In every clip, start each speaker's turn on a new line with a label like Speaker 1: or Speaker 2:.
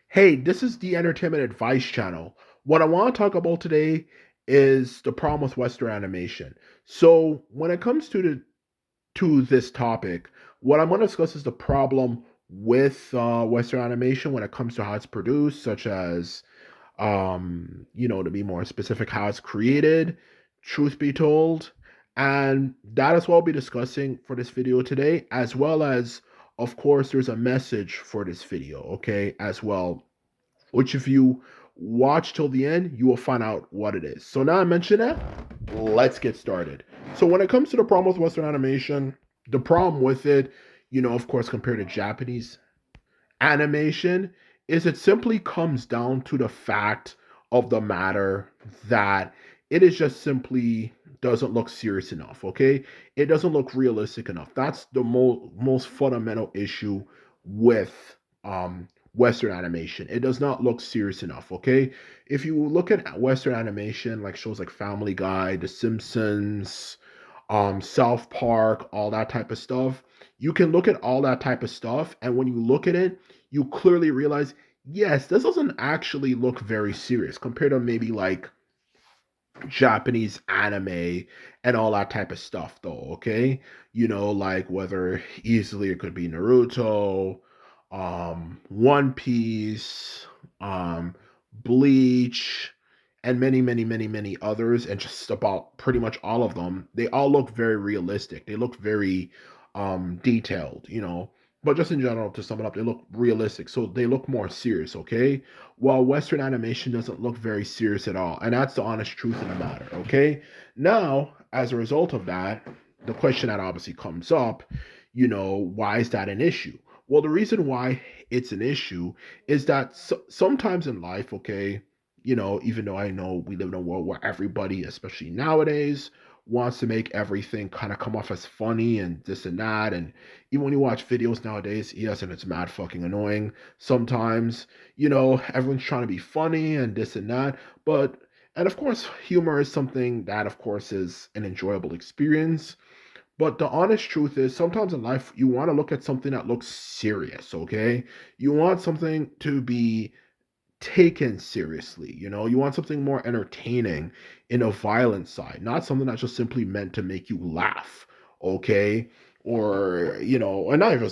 Speaker 1: Hey, this is the Entertainment Advice Channel. What I want to talk about today is the problem with Western animation. So, when it comes to this topic, what I'm going to discuss is the problem with Western animation when it comes to how it's produced, such as to be more specific, how it's created, truth be told, and that is what I'll be discussing for this video today, as well as, of course, there's a message for this video, okay, as well, which if you watch till the end, you will find out what it is. So now I mention that, let's get started. So when it comes to the problem with Western animation, the problem with it, of course, compared to Japanese animation, is it simply comes down to the fact of the matter that it is just simply doesn't look serious enough, okay? It doesn't look realistic enough. That's the most fundamental issue with Western animation. It does not look serious enough, okay? If you look at Western animation, like shows like Family Guy, The Simpsons, South Park, all that type of stuff, you can look at all that type of stuff, and when you look at it, you clearly realize, yes, this doesn't actually look very serious compared to maybe like Japanese anime and all that type of stuff, though, okay? Like whether easily it could be Naruto, One Piece, Bleach, and many, many, many, many others, and just about pretty much all of them. They all look very realistic. They look very detailed. But just in general, to sum it up, they look realistic. So they look more serious, okay? While Western animation doesn't look very serious at all. And that's the honest truth of the matter, okay? Now, as a result of that, the question that obviously comes up, why is that an issue? Well, the reason why it's an issue is that sometimes in life, okay, even though I know we live in a world where everybody, especially nowadays, wants to make everything kind of come off as funny and this and that. And even when you watch videos nowadays, yes, and it's mad fucking annoying sometimes, everyone's trying to be funny and this and that. And of course, humor is something that, of course, is an enjoyable experience. But the honest truth is, sometimes in life, you want to look at something that looks serious, okay? You want something to be taken seriously. You want something more entertaining in a violent side, not something that's just simply meant to make you laugh, okay? Or not even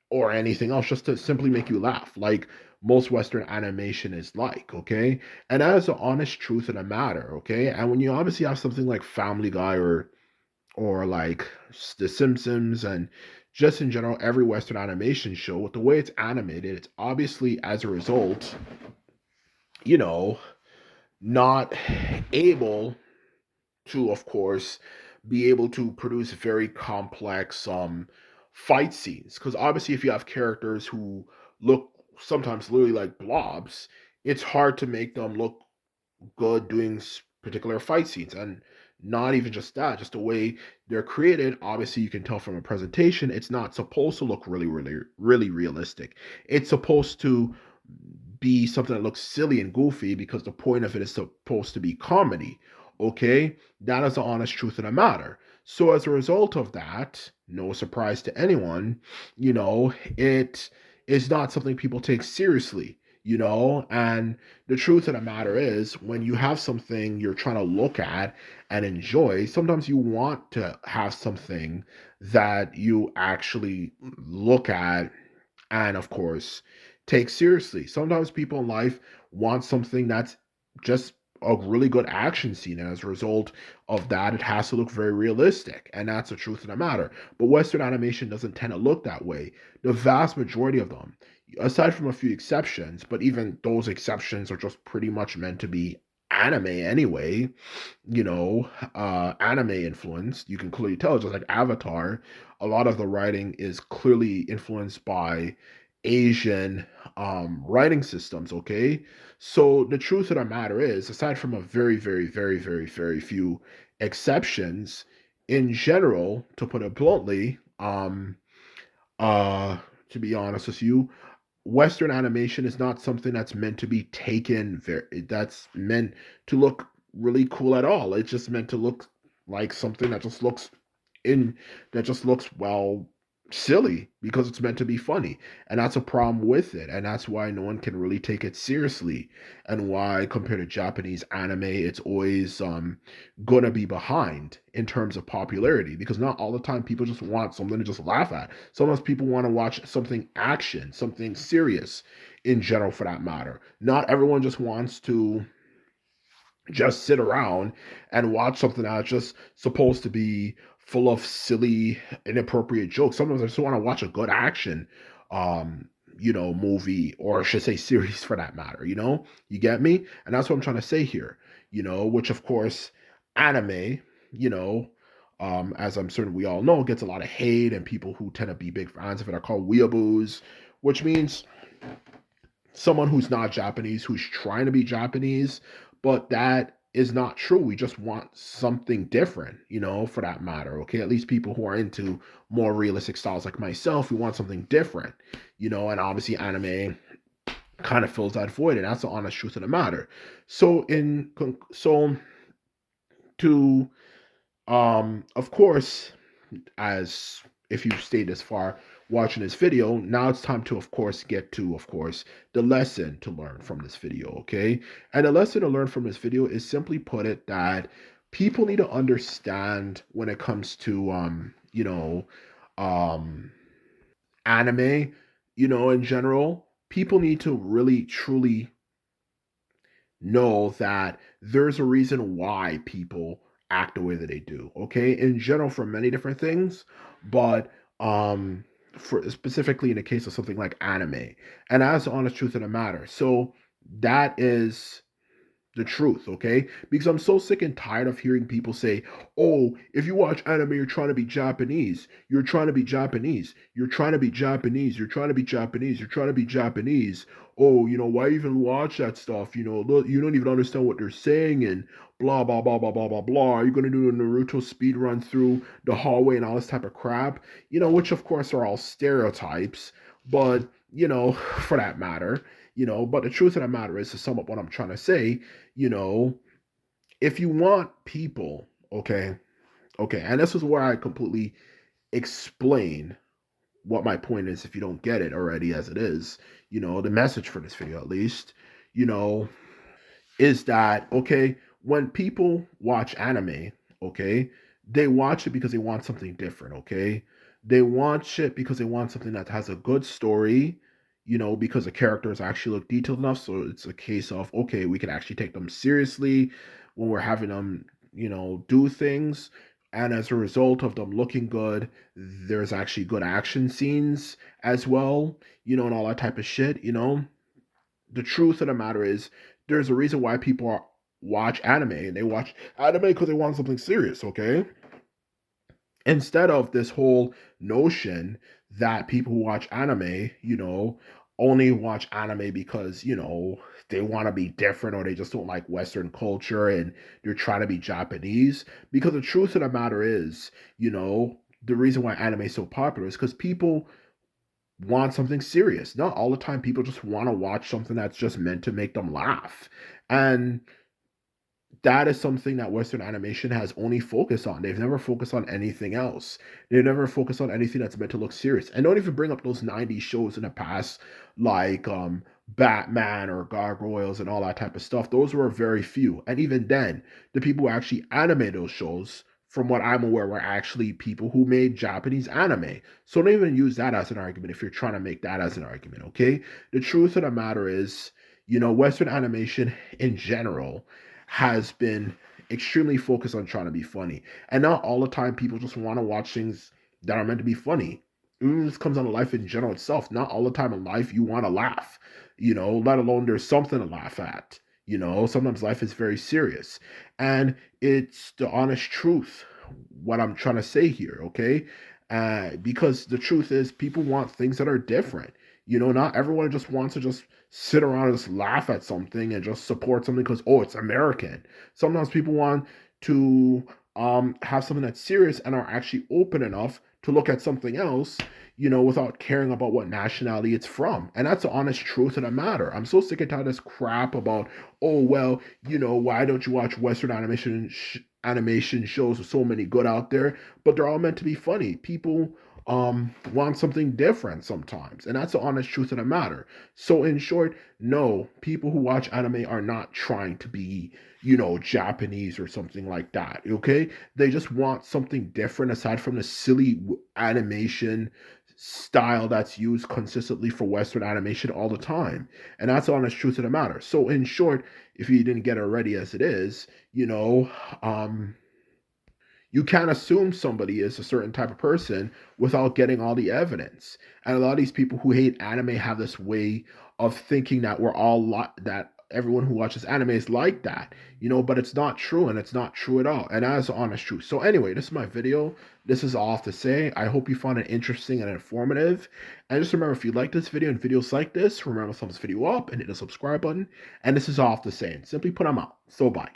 Speaker 1: or anything else, just to simply make you laugh, like most Western animation is like, okay? And that is the honest truth of the matter, okay? And when you obviously have something like Family Guy or like The Simpsons and just in general every Western animation show, with the way it's animated, it's obviously as a result, you know, not able to, of course, be able to produce very complex fight scenes. Because obviously, if you have characters who look sometimes literally like blobs, it's hard to make them look good doing particular fight scenes. And not even just that, just the way they're created. Obviously, you can tell from a presentation, it's not supposed to look really, really, really realistic. It's supposed to be something that looks silly and goofy because the point of it is supposed to be comedy. Okay, that is the honest truth of the matter. So as a result of that, no surprise to anyone, it is not something people take seriously. And the truth of the matter is, when you have something you're trying to look at and enjoy, sometimes you want to have something that you actually look at and of course take seriously. Sometimes people in life want something that's just a really good action scene, and as a result of that, it has to look very realistic, and that's the truth of the matter. But Western animation doesn't tend to look that way. The vast majority of them, aside from a few exceptions, but even those exceptions are just pretty much meant to be anime anyway, anime influenced. You can clearly tell, just like Avatar, a lot of the writing is clearly influenced by Asian writing systems, okay? So the truth of the matter is, aside from a very, very, very, very, very few exceptions, in general, to put it bluntly, uh, to be honest with you, Western animation is not something that's meant to be taken that's meant to look really cool at all. It's just meant to look like something that just looks in that just looks well. silly because it's meant to be funny. And that's a problem with it. And that's why no one can really take it seriously. And why, compared to Japanese anime, it's always gonna be behind in terms of popularity. Because not all the time people just want something to just laugh at. Sometimes people want to watch something action, something serious in general for that matter. Not everyone just wants to just sit around and watch something that's just supposed to be full of silly, inappropriate jokes. Sometimes I just want to watch a good action, um, movie, or I should say series for that matter. You get me? And that's what I'm trying to say here. Which of course, anime, you know, as I'm certain we all know, gets a lot of hate, and people who tend to be big fans of it are called weeaboos, which means someone who's not Japanese, who's trying to be Japanese, but that is not true. We just want something different, for that matter. Okay. At least people who are into more realistic styles like myself, we want something different, and obviously anime kind of fills that void. And that's the honest truth of the matter. So to, of course, as if you've stayed this far watching this video, now it's time to, of course, get to, of course, the lesson to learn from this video, okay? And the lesson to learn from this video is, simply put it, that people need to understand when it comes to, um, anime, in general, people need to really, truly know that there's a reason why people act the way that they do. Okay, in general, for many different things, but for specifically in the case of something like anime, and that's the honest truth of the matter. So that is the truth, okay? Because I'm so sick and tired of hearing people say, oh, if you watch anime, you're trying to be Japanese. You're trying to be Japanese. You're trying to be Japanese. You're trying to be Japanese. You're trying to be Japanese. Oh, why even watch that stuff? Look, you don't even understand what they're saying, and blah, blah, blah, blah, blah, blah, blah. Are you going to do a Naruto speed run through the hallway and all this type of crap? Which of course are all stereotypes, but, for that matter, but the truth of the matter is, to sum up what I'm trying to say, you know, if you want people, okay, and this is where I completely explain what my point is if you don't get it already as it is, the message for this video at least, you know, is that, okay, when people watch anime, okay, they watch it because they want something different, okay? They watch it because they want something that has a good story, because the characters actually look detailed enough. So it's a case of, okay, we can actually take them seriously when we're having them, do things. And as a result of them looking good, there's actually good action scenes as well, and all that type of shit. The truth of the matter is, there's a reason why people watch anime, and they watch anime because they want something serious, okay? Instead of this whole notion that people who watch anime, only watch anime because, they want to be different, or they just don't like Western culture and they're trying to be Japanese. Because the truth of the matter is, the reason why anime is so popular is because people want something serious. Not all the time people just want to watch something that's just meant to make them laugh. And that is something that Western animation has only focused on. They've never focused on anything else. They've never focused on anything that's meant to look serious. And don't even bring up those 90s shows in the past, like Batman or Gargoyles and all that type of stuff. Those were very few. And even then, the people who actually animate those shows, from what I'm aware, were actually people who made Japanese anime. So don't even use that as an argument if you're trying to make that as an argument, okay? The truth of the matter is, Western animation in general has been extremely focused on trying to be funny. And not all the time people just want to watch things that are meant to be funny. Even this comes on life in general itself. Not all the time in life you want to laugh, let alone there's something to laugh at. Sometimes life is very serious. And it's the honest truth, what I'm trying to say here, okay? Because the truth is, people want things that are different. Not everyone just wants to just sit around and just laugh at something and just support something because, oh, it's American. Sometimes people want to have something that's serious and are actually open enough to look at something else, without caring about what nationality it's from. And that's the honest truth of the matter. I'm so sick and tired of this crap about, oh, well, why don't you watch Western animation shows with so many good out there, but they're all meant to be funny. People want something different sometimes, and that's the honest truth of the matter. So in short, no, people who watch anime are not trying to be, Japanese or something like that. Okay, they just want something different aside from the silly animation style that's used consistently for Western animation all the time. And that's the honest truth of the matter. So in short, if you didn't get it already as it is, you can't assume somebody is a certain type of person without getting all the evidence. And a lot of these people who hate anime have this way of thinking that that everyone who watches anime is like that, but it's not true, and it's not true at all. And that's the honest truth. So anyway, this is my video. This is all I have to say. I hope you found it interesting and informative. And just remember, if you like this video and videos like this, remember to thumbs this video up and hit the subscribe button. And this is all I have to say. And simply put, I'm out. So bye.